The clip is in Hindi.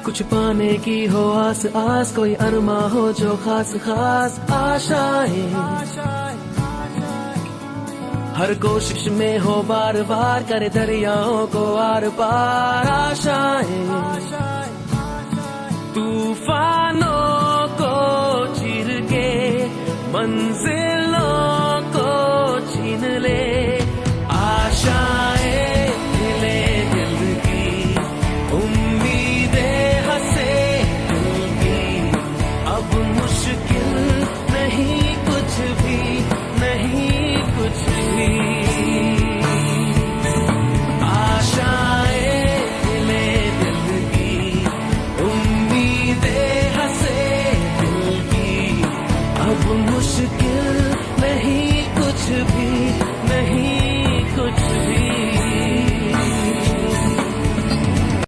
कुछ पाने की हो आस आस, कोई अरमा हो जो खास खास आशाएं, हर कोशिश में हो बार बार, करे दरियाओं को आर पार आशाएं। तूफानों को चीर के मंजिलों को छीन ले, आशाएं मिले दिल की, उम्मीदें हंसे दिल की। अब मुश्किल नहीं कुछ भी, नहीं कुछ भी। आशाएं मिले दिल की, उम्मीदें हंसे दिल की। अब मुश्किल नहीं कुछ भी।